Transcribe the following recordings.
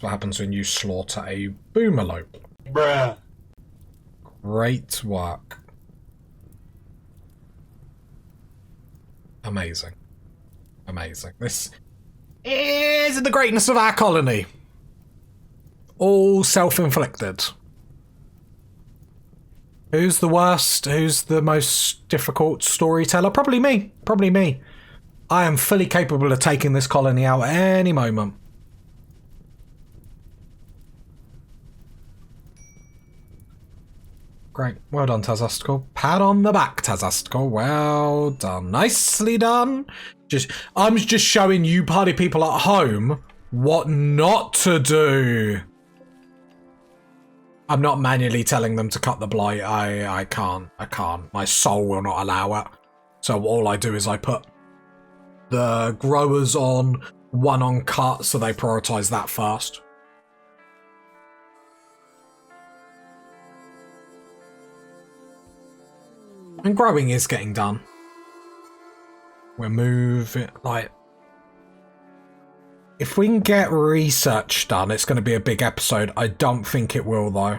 That's what happens when you slaughter a boomerlope. Bruh. Great work. Amazing. Amazing. This is the greatness of our colony. All self-inflicted. Who's the worst? Who's the most difficult storyteller? Probably me. Probably me. I am fully capable of taking this colony out at any moment. Great. Well done, Tazastical. Pat on the back, Tazastical. Well done. Nicely done. I'm just showing you party people at home what not to do. I'm not manually telling them to cut the blight. I can't. My soul will not allow it. So all I do is I put the growers on, one on cut, so they prioritize that first. And growing is getting done. We'll move it, like... If we can get research done, it's going to be a big episode. I don't think it will, though.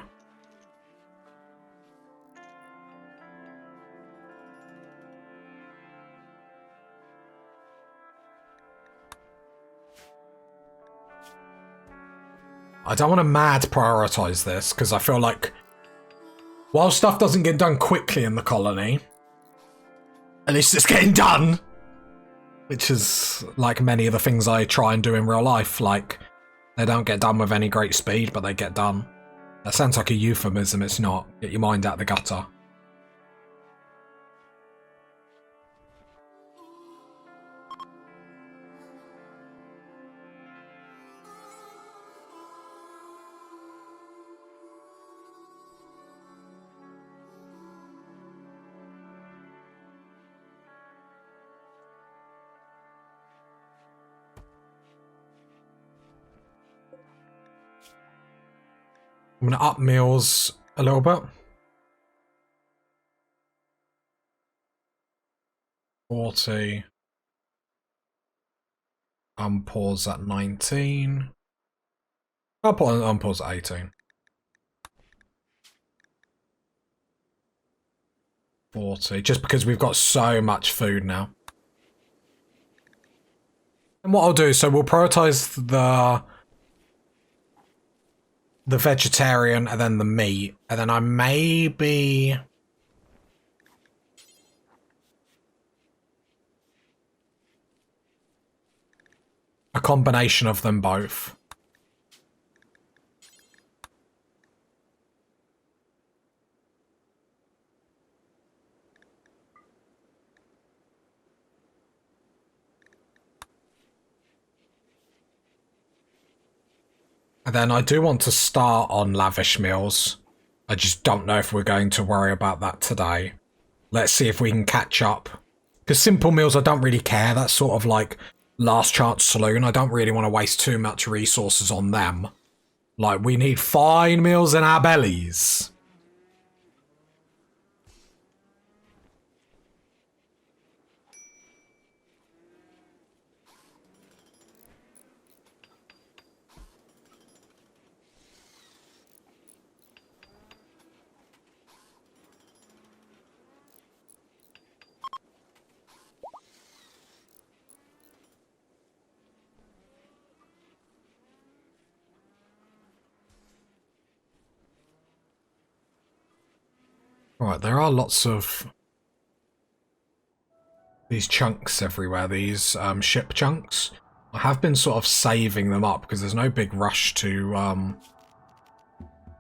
I don't want to mad prioritize this, because I feel like while stuff doesn't get done quickly in the colony, at least it's getting done. Which is like many of the things I try and do in real life. Like, they don't get done with any great speed, but they get done. That sounds like a euphemism, it's not. Get your mind out the gutter. I'm going to up meals a little bit. 40. Unpause at 19. I'll put unpause at 18. 40, just because we've got so much food now. And what I'll do, so we'll prioritize the vegetarian and then the meat, and then I maybe a combination of them both. And then I do want to start on lavish meals. I just don't know if we're going to worry about that today. Let's see if we can catch up. Because simple meals, I don't really care. That's sort of like last chance saloon. I don't really want to waste too much resources on them. Like, we need fine meals in our bellies. Right, there are lots of these chunks everywhere, these ship chunks. I have been sort of saving them up because there's no big rush to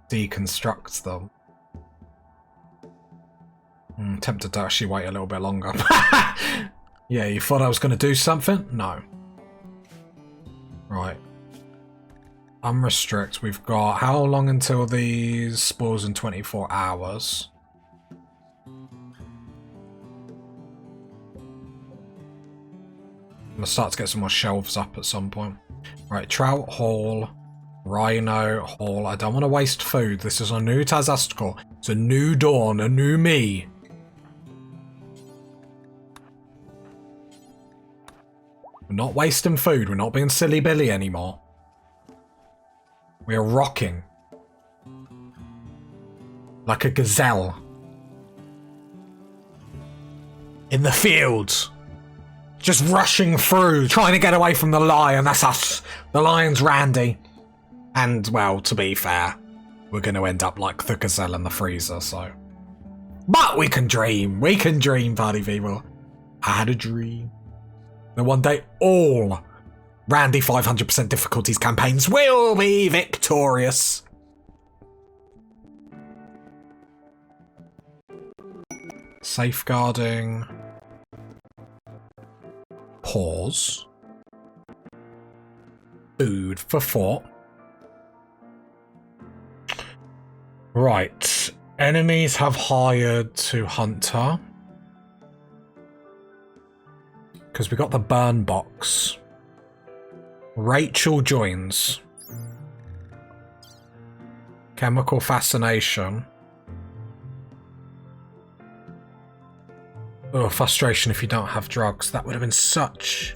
deconstruct them. Tempted to actually wait a little bit longer. Yeah, you thought I was going to do something? No. Right. Unrestrict. We've got how long until these spawns in 24 hours? I'm going to start to get some more shelves up at some point. Right, trout haul, rhino haul. I don't want to waste food. This is a new Tazastical. It's a new dawn, a new me. We're not wasting food. We're not being silly Billy anymore. We are rocking. Like a gazelle. In the fields. Just rushing through, trying to get away from the lion. That's us. The lion's Randy. And, well, to be fair, we're going to end up like the gazelle in the freezer, so. But we can dream. We can dream, party people. I had a dream. That one day, all Randy 500% difficulties campaigns will be victorious. Safeguarding. Pause. Food for thought. Right. Enemies have hired to hunt her. Because we got the burn box. Rachel joins. Chemical fascination. Oh, frustration if you don't have drugs. That would have been such...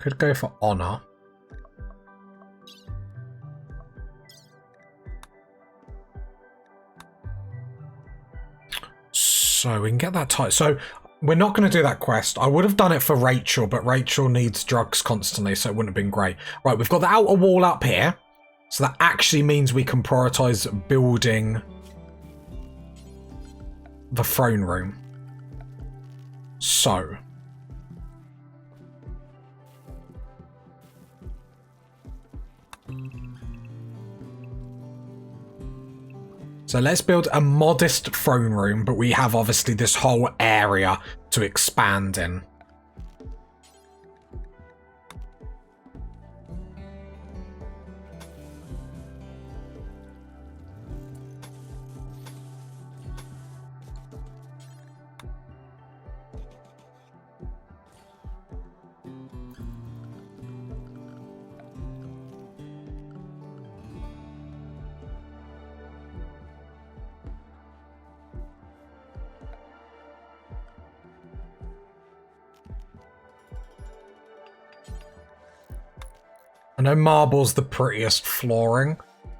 Could go for honor. So we can get that tight. So we're not going to do that quest. I would have done it for Rachel, but Rachel needs drugs constantly, so it wouldn't have been great. Right, we've got the outer wall up here. So that actually means we can prioritize building the throne room. So let's build a modest throne room, but we have obviously this whole area to expand in. I know marble's the prettiest flooring,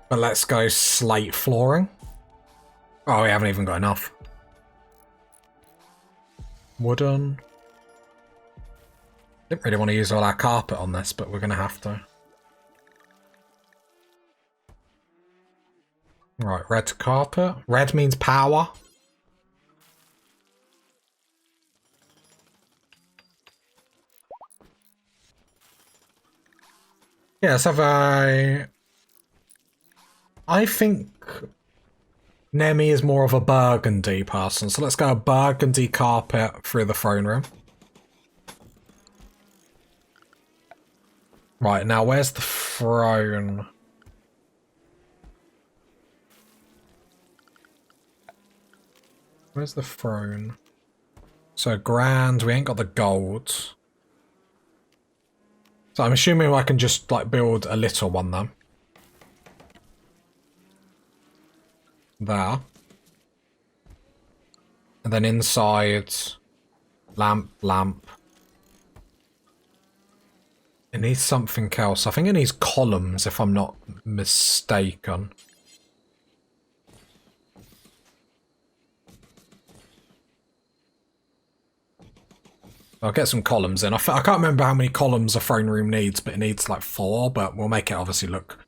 but let's go slate flooring. Oh, we haven't even got enough. Wooden. Didn't really want to use all our carpet on this, but we're going to have to. Right, red carpet. Red means power. Yeah, let's have a... I think Nemi is more of a burgundy person, so let's go a burgundy carpet through the throne room. Right, now where's the throne? Where's the throne? So grand, we ain't got the gold. So I'm assuming I can just like build a little one then. There. And then inside, lamp, lamp. It needs something else. I think it needs columns if I'm not mistaken. I'll get some columns in. I can't remember how many columns a throne room needs, but it needs like 4, but we'll make it obviously look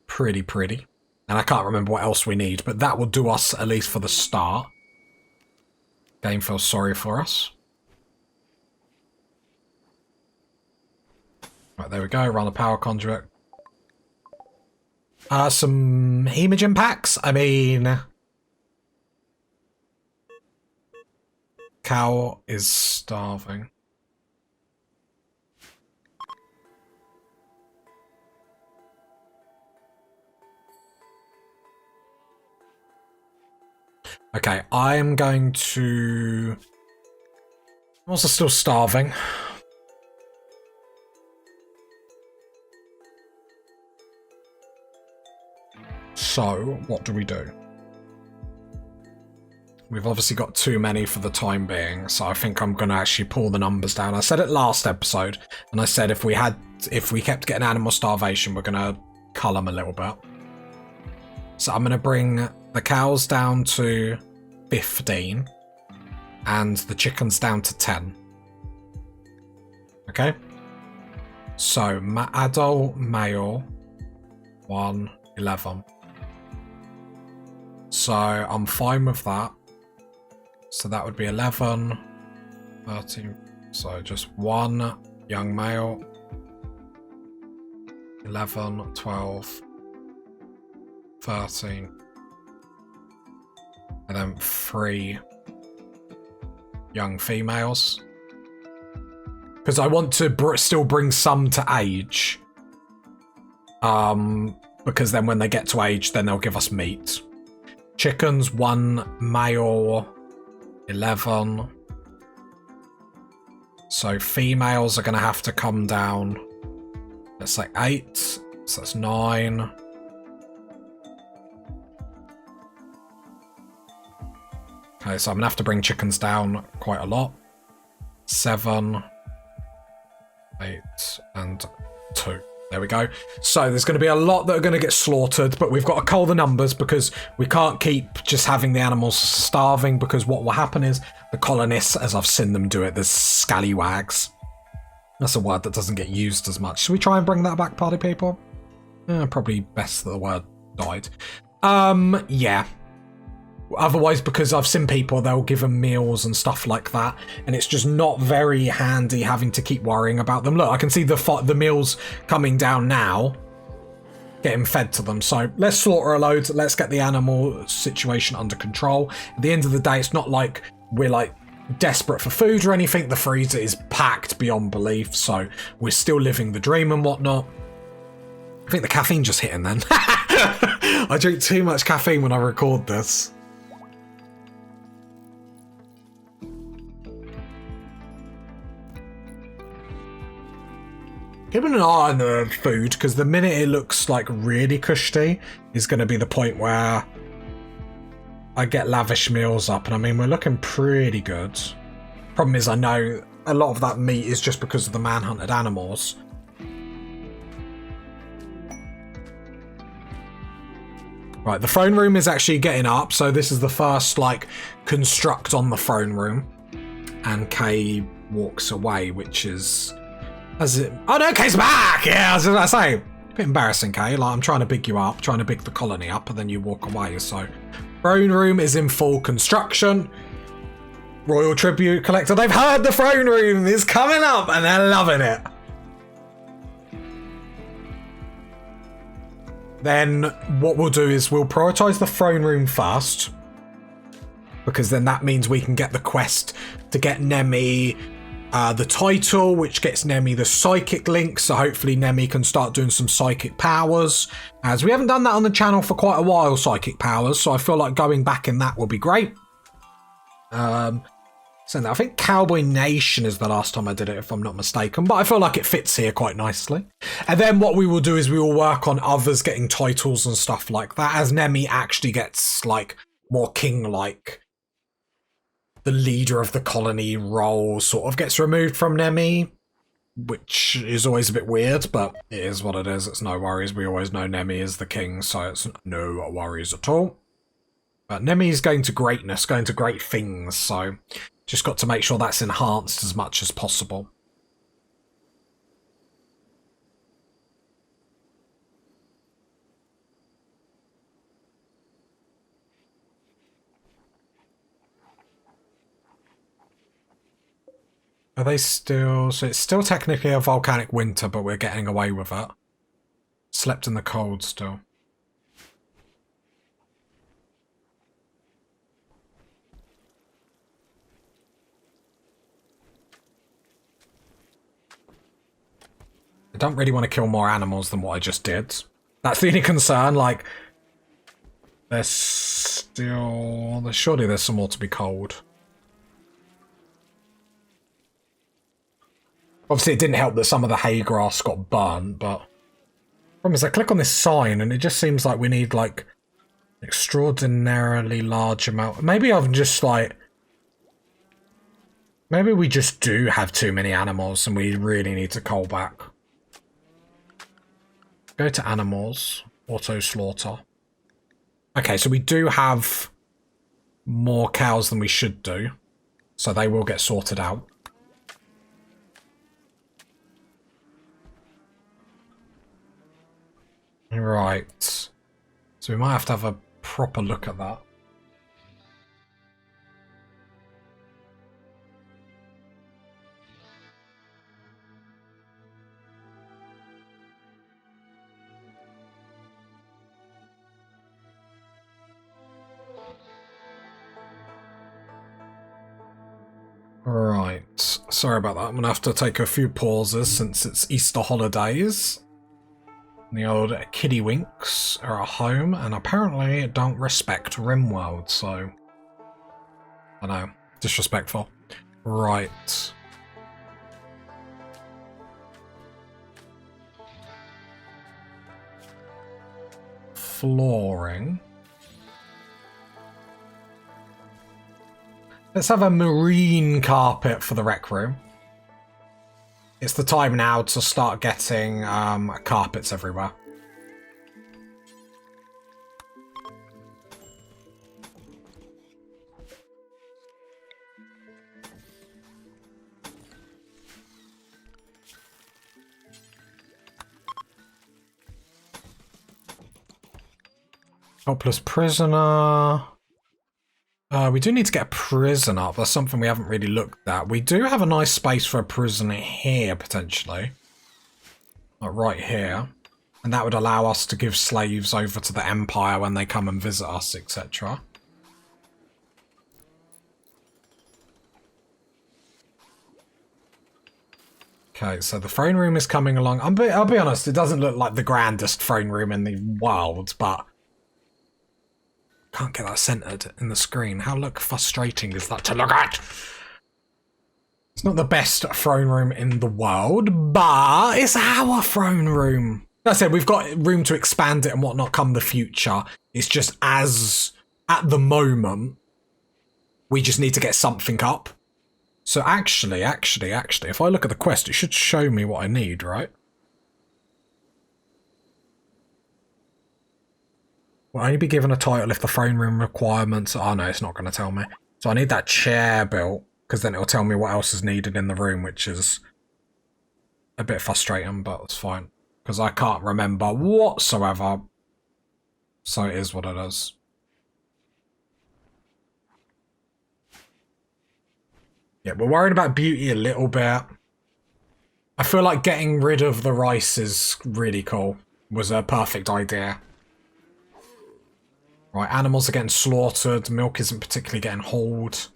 pretty. And I can't remember what else we need, but that will do us at least for the start. Game feels sorry for us. Right, there we go. Run a power conduit. Some hemogen packs. I mean... Cow is starving. Okay, I'm going to... I'm also still starving. So, what do? We've obviously got too many for the time being, so I think I'm going to actually pull the numbers down. I said it last episode, and I said if we kept getting animal starvation, we're going to cull them a little bit. So I'm going to bring the cows down to 15, and the chickens down to 10. Okay? So, adult male, 1, 11. So, I'm fine with that. So that would be 11, 13, so just 1 young male, 11, 12, 13, and then 3 young females. Because I want to still bring some to age. Because then when they get to age, then they'll give us meat. Chickens, 1 male, 11. So females are going to have to come down. Let's say 8. So that's 9. Okay, so I'm going to have to bring chickens down quite a lot. 7, 8, and 2. There we go. So there's going to be a lot that are going to get slaughtered, but we've got to cull the numbers because we can't keep just having the animals starving, because what will happen is the colonists, as I've seen them do it, there's scallywags. That's a word that doesn't get used as much. Should we try and bring that back, party people? Probably best that the word died. Yeah. Otherwise, because I've seen people, they'll give them meals and stuff like that, and it's just not very handy having to keep worrying about them. Look, I can see the meals coming down now, getting fed to them. So let's slaughter a load. Let's get the animal situation under control. At the end of the day, it's not like we're like desperate for food or anything. The freezer is packed beyond belief, so we're still living the dream and whatnot. I think the caffeine just hitting then. I drink too much caffeine when I record this. Keeping an eye on the food, because the minute it looks like really cushy is going to be the point where I get lavish meals up. And I mean, we're looking pretty good. Problem is, I know a lot of that meat is just because of the manhunted animals. Right, the throne room is actually getting up. So this is the first, like, construct on the throne room. And Kay walks away, which is... Oh no, Kay's back! Yeah, I was going to say. A bit embarrassing, Kay. Like, I'm trying to big you up, trying to big the colony up, and then you walk away. So, throne room is in full construction. Royal Tribute Collector. They've heard the throne room is coming up, and they're loving it. Then, what we'll do is we'll prioritise the throne room first, because then that means we can get the quest to get Nemi the title, which gets Nemi the psychic link, so hopefully Nemi can start doing some psychic powers, as we haven't done that on the channel for quite a while, psychic powers, so I feel like going back in that will be great. So I think Cowboy Nation is the last time I did it, if I'm not mistaken, but I feel like it fits here quite nicely. And then what we will do is we will work on others getting titles and stuff like that, as Nemi actually gets, like, more king-like. The leader of the colony role sort of gets removed from Nemi, which is always a bit weird, but it is what it is. It's no worries. We always know Nemi is the king, so it's no worries at all. But Nemi is going to greatness, going to great things, so just got to make sure that's enhanced as much as possible. Are they still... So it's still technically a volcanic winter, but we're getting away with it. Slept in the cold still. I don't really want to kill more animals than what I just did. That's the only concern, like... There's still... Surely there's some more to be culled. Obviously, it didn't help that some of the hay grass got burnt, but... The problem is, I click on this sign, and it just seems like we need, like, Extraordinarily large amount. Maybe I'm just like... Maybe we just do have too many animals and we really need to cull back. Go to animals. Auto slaughter. Okay, so we do have more cows than we should do. So they will get sorted out. Right. So we might have to have a proper look at that. Right. Sorry about that. I'm going to have to take a few pauses since it's Easter holidays. The old kiddywinks are at home and apparently don't respect Rimworld, so... I know. Disrespectful. Right. Flooring. Let's have a marine carpet for the rec room. It's the time now to start getting carpets everywhere. Helpless prisoner. We do need to get a prison up. That's something we haven't really looked at. We do have a nice space for a prisoner here, potentially. Like right here. And that would allow us to give slaves over to the Empire when they come and visit us, etc. Okay, so the throne room is coming along. I'll be honest, it doesn't look like the grandest throne room in the world, but... Can't get that centered in the screen. How frustrating is that to look at? It's not the best throne room in the world, but it's our throne room. Like I said, we've got room to expand it and whatnot come the future. It's just as, at the moment, we just need to get something up. So actually, if I look at the quest, it should show me what I need, right? Will only be given a title if the throne room requirements... Oh no, it's not going to tell me. So I need that chair built, because then it'll tell me what else is needed in the room, which is a bit frustrating, but it's fine. Because I can't remember whatsoever. So it is what it is. Yeah, we're worried about beauty a little bit. I feel like getting rid of the rice is really cool. Was a perfect idea. Right, animals are getting slaughtered. Milk isn't particularly getting hauled.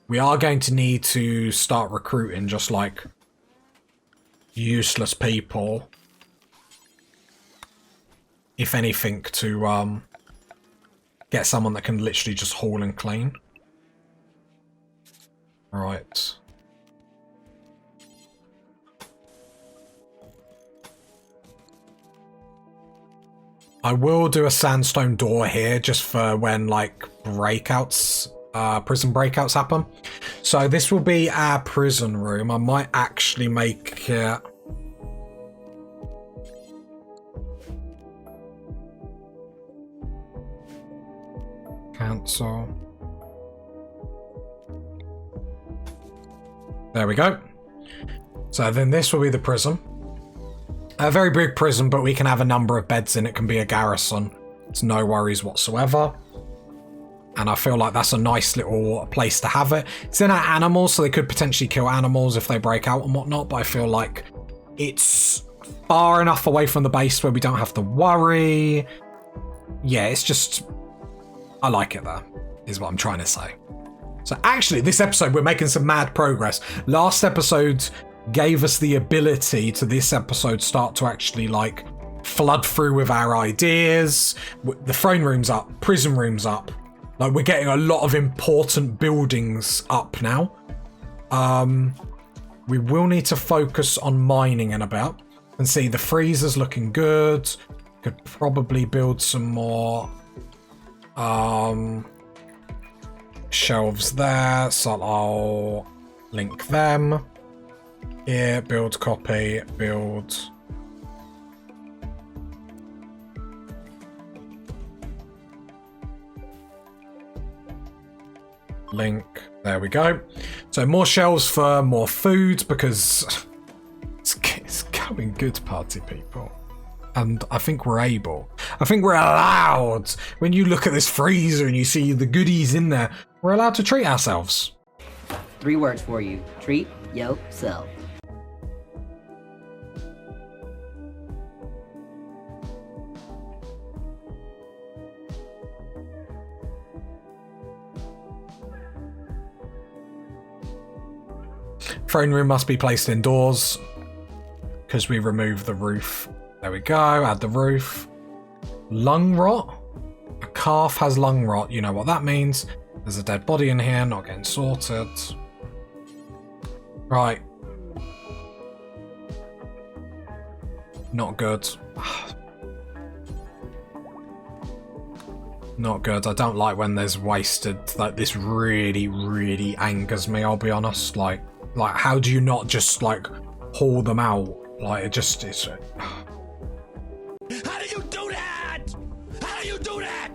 We are going to need to start recruiting just like useless people. If anything, to get someone that can literally just haul and clean. Right. I will do a sandstone door here just for when, like, breakouts, prison breakouts happen. So this will be our prison room. I might actually make it... Cancel. There we go. So then this will be the prison. A very big prison, but we can have a number of beds in it. Can be a garrison. It's no worries whatsoever. And I feel like that's a nice little place to have it. It's in our animals, so they could potentially kill animals if they break out and whatnot, but I feel like it's far enough away from the base where we don't have to worry. Yeah, it's just... I like it there, is what I'm trying to say. So actually, this episode, we're making some mad progress. Last episode gave us the ability to this episode start to actually like flood through with our ideas. The throne room's up, prison room's up. Like we're getting a lot of important buildings up now. We will need to focus on mining in about and see the freezer's looking good. Could probably build some more shelves there, so I'll link them. Here, build copy, build. Link. There we go. So more shelves for more food because it's going good, party people. And I think we're able. I think we're allowed. When you look at this freezer and you see the goodies in there, we're allowed to treat ourselves. 3 words for you. Treat yourself. Throne room must be placed indoors because we removed the roof. There we go, add the roof. Lung rot? A calf has lung rot, you know what that means. There's a dead body in here, not getting sorted. Right. Not good. Not good. I don't like when there's wasted. Like, this really, really angers me, I'll be honest. Like how do you not just, like, haul them out? Like, it just is. How do you do that? How do you do that?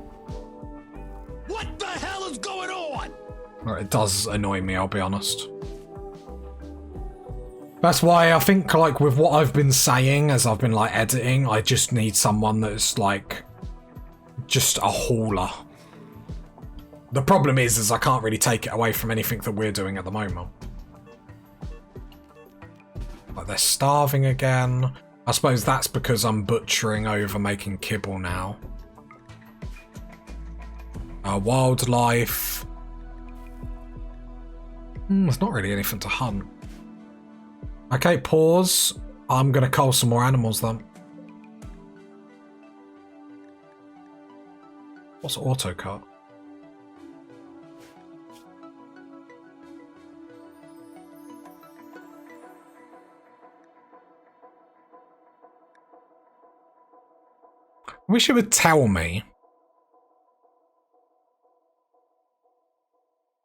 What the hell is going on? Right, it does annoy me, I'll be honest. That's why I think, like, with what I've been saying as I've been, like, editing, I just need someone that's, like, just a hauler. The problem is I can't really take it away from anything that we're doing at the moment. Like, they're starving again. I suppose that's because I'm butchering over making kibble now. Wildlife. There's not really anything to hunt. Okay, pause. I'm gonna cull some more animals then. What's auto cut? I wish it would tell me.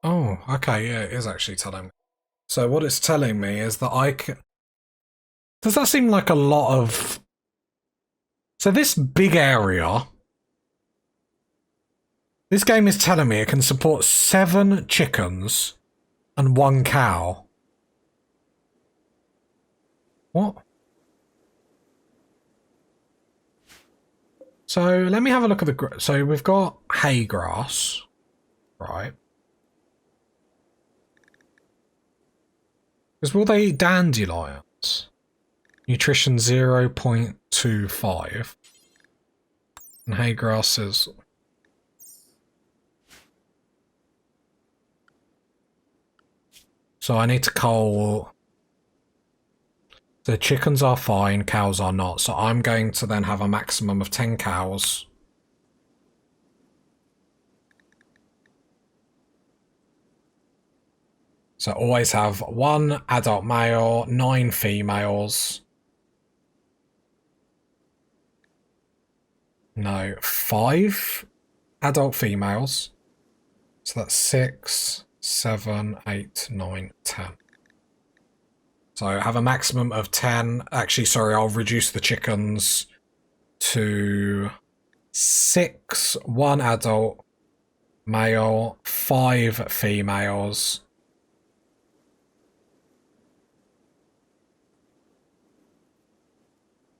Oh, okay, yeah, it is actually telling me. So what it's telling me is that I can... Does that seem like a lot of... So this big area... This game is telling me it can support 7 chickens and 1 cow. What? So let me have a look at the... So we've got hay grass, right? Because will they eat dandelions? Nutrition 0.25. And hay grass is... So I need to cull... The chickens are fine, cows are not. So I'm going to then have a maximum of 10 cows. So always have 1 adult male, 9 females. No, 5 adult females. So that's 6, 7, 8, 9, 10. So I have a maximum of 10. Actually, sorry, I'll reduce the chickens to 6, 1 adult male, 5 females.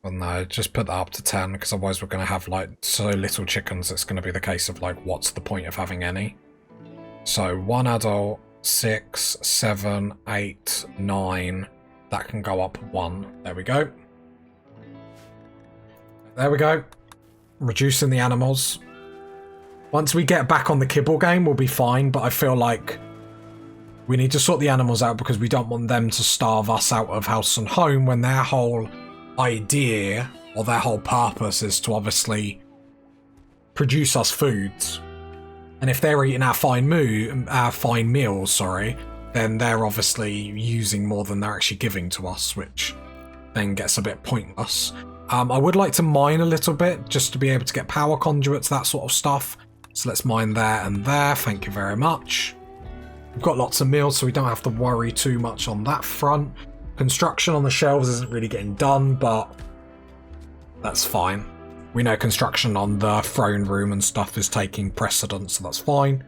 Well, no, just put that up to 10 because otherwise we're going to have like so little chickens. It's going to be the case of like, what's the point of having any? So 1 adult, 6, 7, 8, 9. That can go up 1. There we go. There we go. Reducing the animals. Once we get back on the kibble game, we'll be fine, but I feel like we need to sort the animals out because we don't want them to starve us out of house and home when their whole idea or their whole purpose is to obviously produce us foods. And if they're eating our fine meals, sorry, then they're obviously using more than they're actually giving to us, which then gets a bit pointless. I would like to mine a little bit just to be able to get power conduits, that sort of stuff. So let's mine there and there. Thank you very much. We've got lots of meals, so we don't have to worry too much on that front. Construction on the shelves isn't really getting done, but that's fine. We know construction on the throne room and stuff is taking precedence, so that's fine.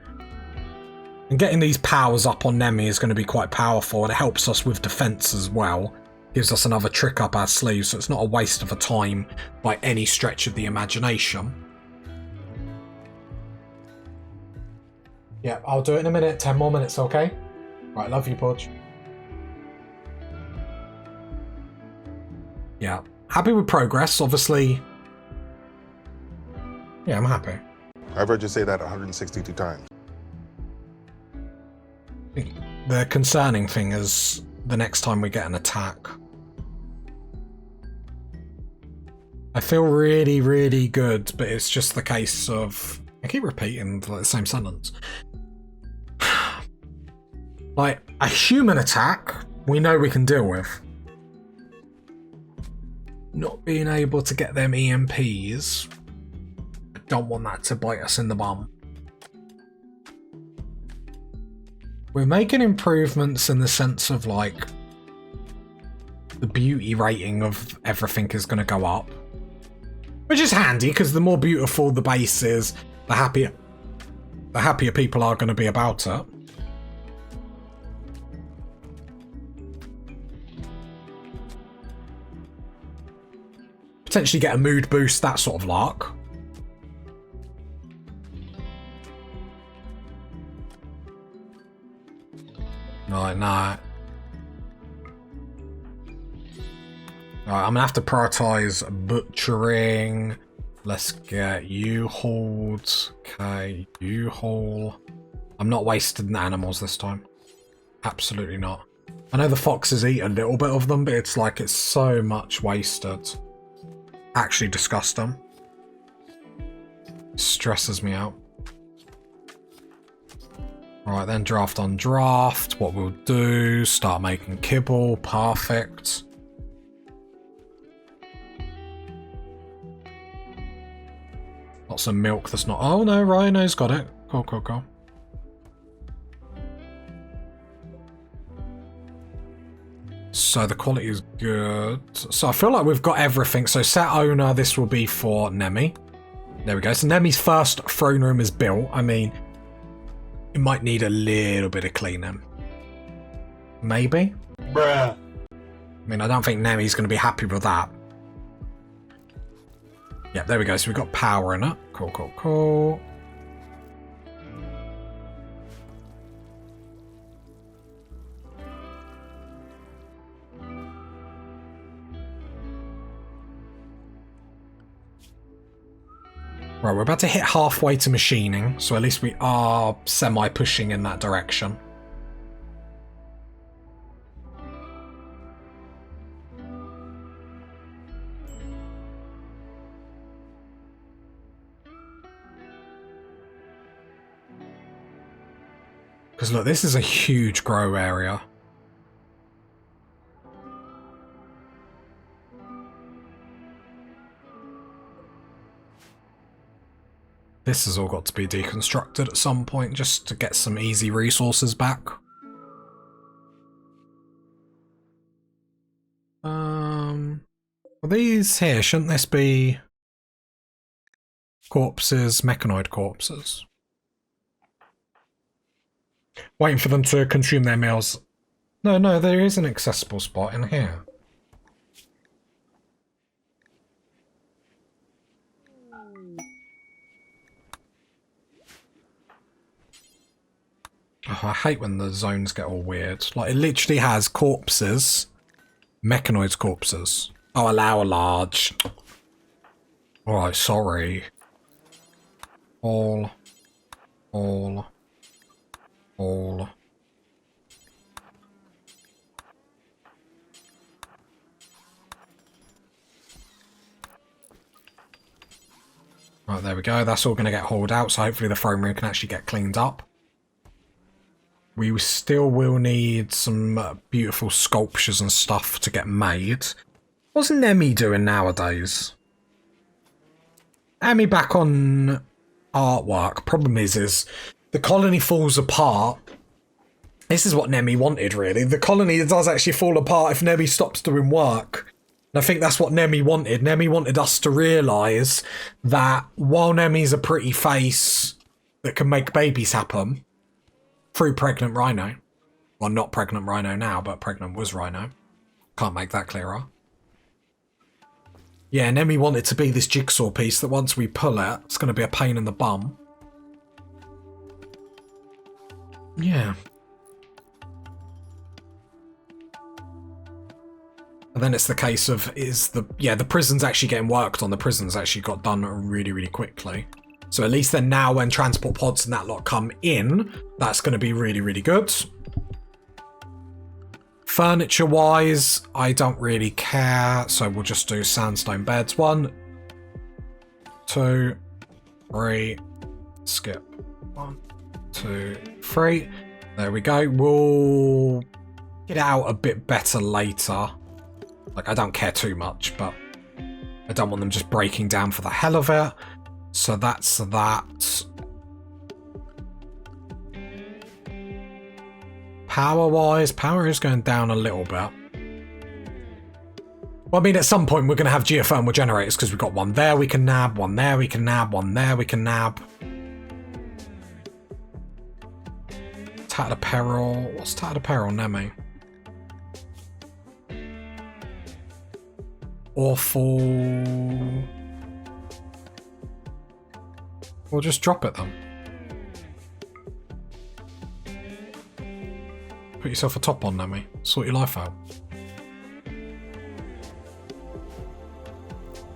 And getting these powers up on Nemi is going to be quite powerful, and it helps us with defense as well. Gives us another trick up our sleeve, so it's not a waste of a time by any stretch of the imagination. Yeah, I'll do it in a minute. 10 more minutes, okay? Right, love you, Pudge. Yeah, happy with progress, obviously. Yeah, I'm happy. I've heard you say that 162 times. The concerning thing is the next time we get an attack. I feel really, really good, but it's just the case of... I keep repeating the same sentence. Like, a human attack, we know we can deal with. Not being able to get them EMPs, I don't want that to bite us in the bum. We're making improvements in the sense of, like, the beauty rating of everything is going to go up. Which is handy, because the more beautiful the base is, the happier people are going to be about it. Potentially get a mood boost, that sort of lark. Right, nah. Alright, I'm gonna have to prioritize butchering. Let's get you hauled. Okay, you haul. I'm not wasting animals this time. Absolutely not. I know the foxes eat a little bit of them, but it's like it's so much wasted. Actually disgusting. Stresses me out. Right then, draft on draft. What we'll do, start making kibble. Perfect. Lots of milk that's not... Oh no, Rhino's got it. Cool, cool, cool. So the quality is good. So I feel like we've got everything. So set owner, this will be for Nemi. There we go. So Nemi's first throne room is built. I mean, it might need a little bit of cleaning. Maybe? Bruh. I mean, I don't think Nemi's going to be happy with that. Yeah, there we go. So we've got power in it. Cool, cool, cool. Right, we're about to hit halfway to machining, so at least we are semi-pushing in that direction. Because look, this is a huge grow area. This has all got to be deconstructed at some point just to get some easy resources back. Well, these here, shouldn't this be corpses, mechanoid corpses? Waiting for them to consume their meals. No, no, there is an accessible spot in here. Oh, I hate when the zones get all weird. Like, it literally has corpses. Mechanoids corpses. Oh, allow a large. Alright, sorry. All. Right, there we go. That's all going to get hauled out, so hopefully the throne room can actually get cleaned up. We still will need some beautiful sculptures and stuff to get made. What's Nemi doing nowadays? Nemi back on artwork. Problem is the colony falls apart. This is what Nemi wanted, really. The colony does actually fall apart if Nemi stops doing work. And I think that's what Nemi wanted. Nemi wanted us to realise that while Nemi's a pretty face that can make babies happen through pregnant Rhino. Well, not pregnant Rhino now, but pregnant was Rhino. Can't make that clearer. Yeah, Nemi wanted to be this jigsaw piece that once we pull it, it's going to be a pain in the bum. Yeah. And then it's the case of, the prison's actually getting worked on. The prison's actually got done really, really quickly. So at least then now when transport pods and that lot come in, that's going to be really, really good. Furniture-wise, I don't really care. So we'll just do sandstone beds. 1, 2, 3, skip. 1, 2, 3. There we go. We'll get it out a bit better later. Like, I don't care too much, but I don't want them just breaking down for the hell of it. So that's that. Power-wise, power is going down a little bit. Well, I mean, at some point we're going to have geothermal generators because we've got one there we can nab, one there we can nab, one there we can nab. Tattered Apparel. What's Tattered Apparel, Nemi? Awful. We'll just drop it then. Put yourself a top on, Nemi. Sort your life out.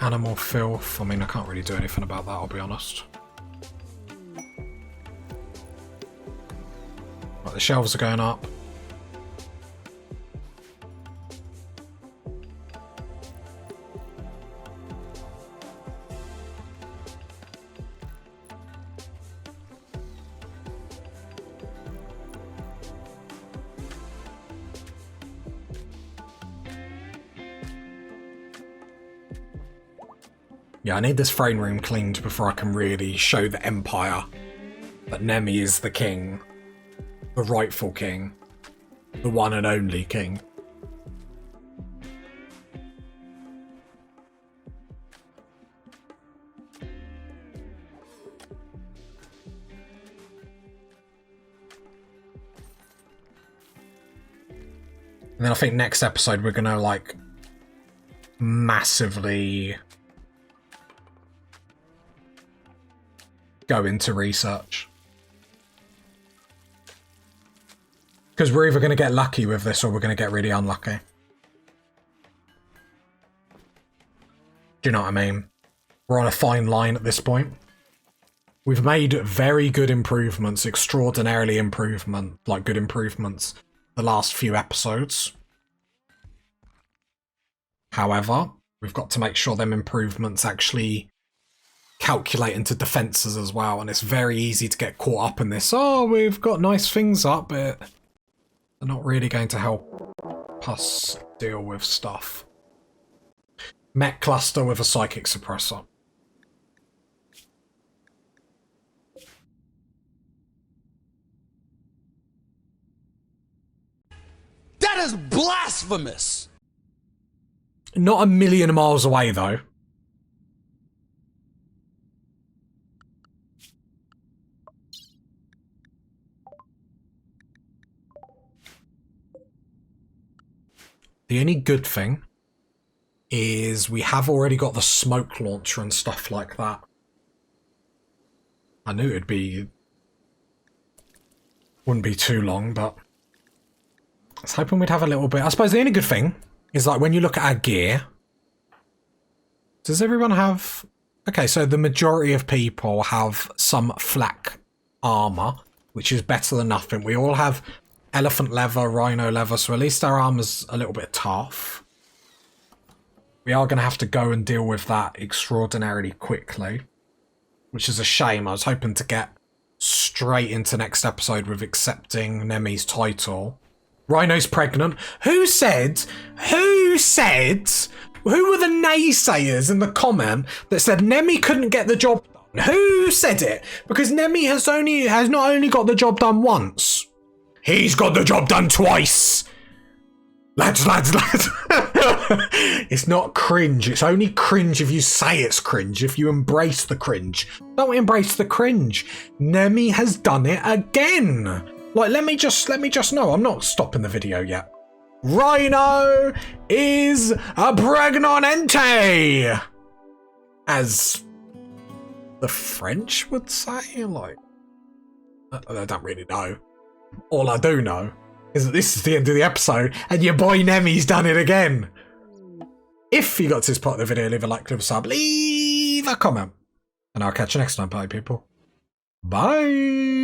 Animal filth. I mean, I can't really do anything about that, I'll be honest. Right, the shelves are going up. Yeah, I need this throne room cleaned before I can really show the Empire that Nemi is the king. The rightful king. The one and only king. And then I think next episode we're gonna, like, massively go into research. Because we're either going to get lucky with this or we're going to get really unlucky. Do you know what I mean? We're on a fine line at this point. We've made very good improvements, extraordinarily good improvements the last few episodes. However, we've got to make sure them improvements actually calculate into defenses as well, and it's very easy to get caught up in this. Oh, we've got nice things up, but they're not really going to help us deal with stuff. Mech cluster with a psychic suppressor. That is blasphemous! Not a million miles away, though. The only good thing is we have already got the smoke launcher and stuff like that. I knew wouldn't be too long, but I was hoping we'd have a little bit. I suppose the only good thing is, like, when you look at our gear, does everyone have... Okay, so the majority of people have some flak armor, which is better than nothing. We all have elephant leather, rhino leather, so at least our armor's a little bit tough. We are going to have to go and deal with that extraordinarily quickly, which is a shame. I was hoping to get straight into next episode with accepting Nemi's title. Rhino's pregnant. Who said Who were the naysayers in the comment that said Nemi couldn't get the job done? Who said it? Because Nemi has not only got the job done once, he's got the job done twice. Lads. It's not cringe. It's only cringe if you say it's cringe, if you embrace the cringe. Don't embrace the cringe. Nemi has done it again. Like, let me just know. I'm not stopping the video yet. Rhino is a pregnante, as the French would say. Like, I don't really know. All I do know is that this is the end of the episode, and your boy Nemi's done it again. If you got to this part of the video, leave a like, leave a sub, leave a comment, and I'll catch you next time, bye people. Bye.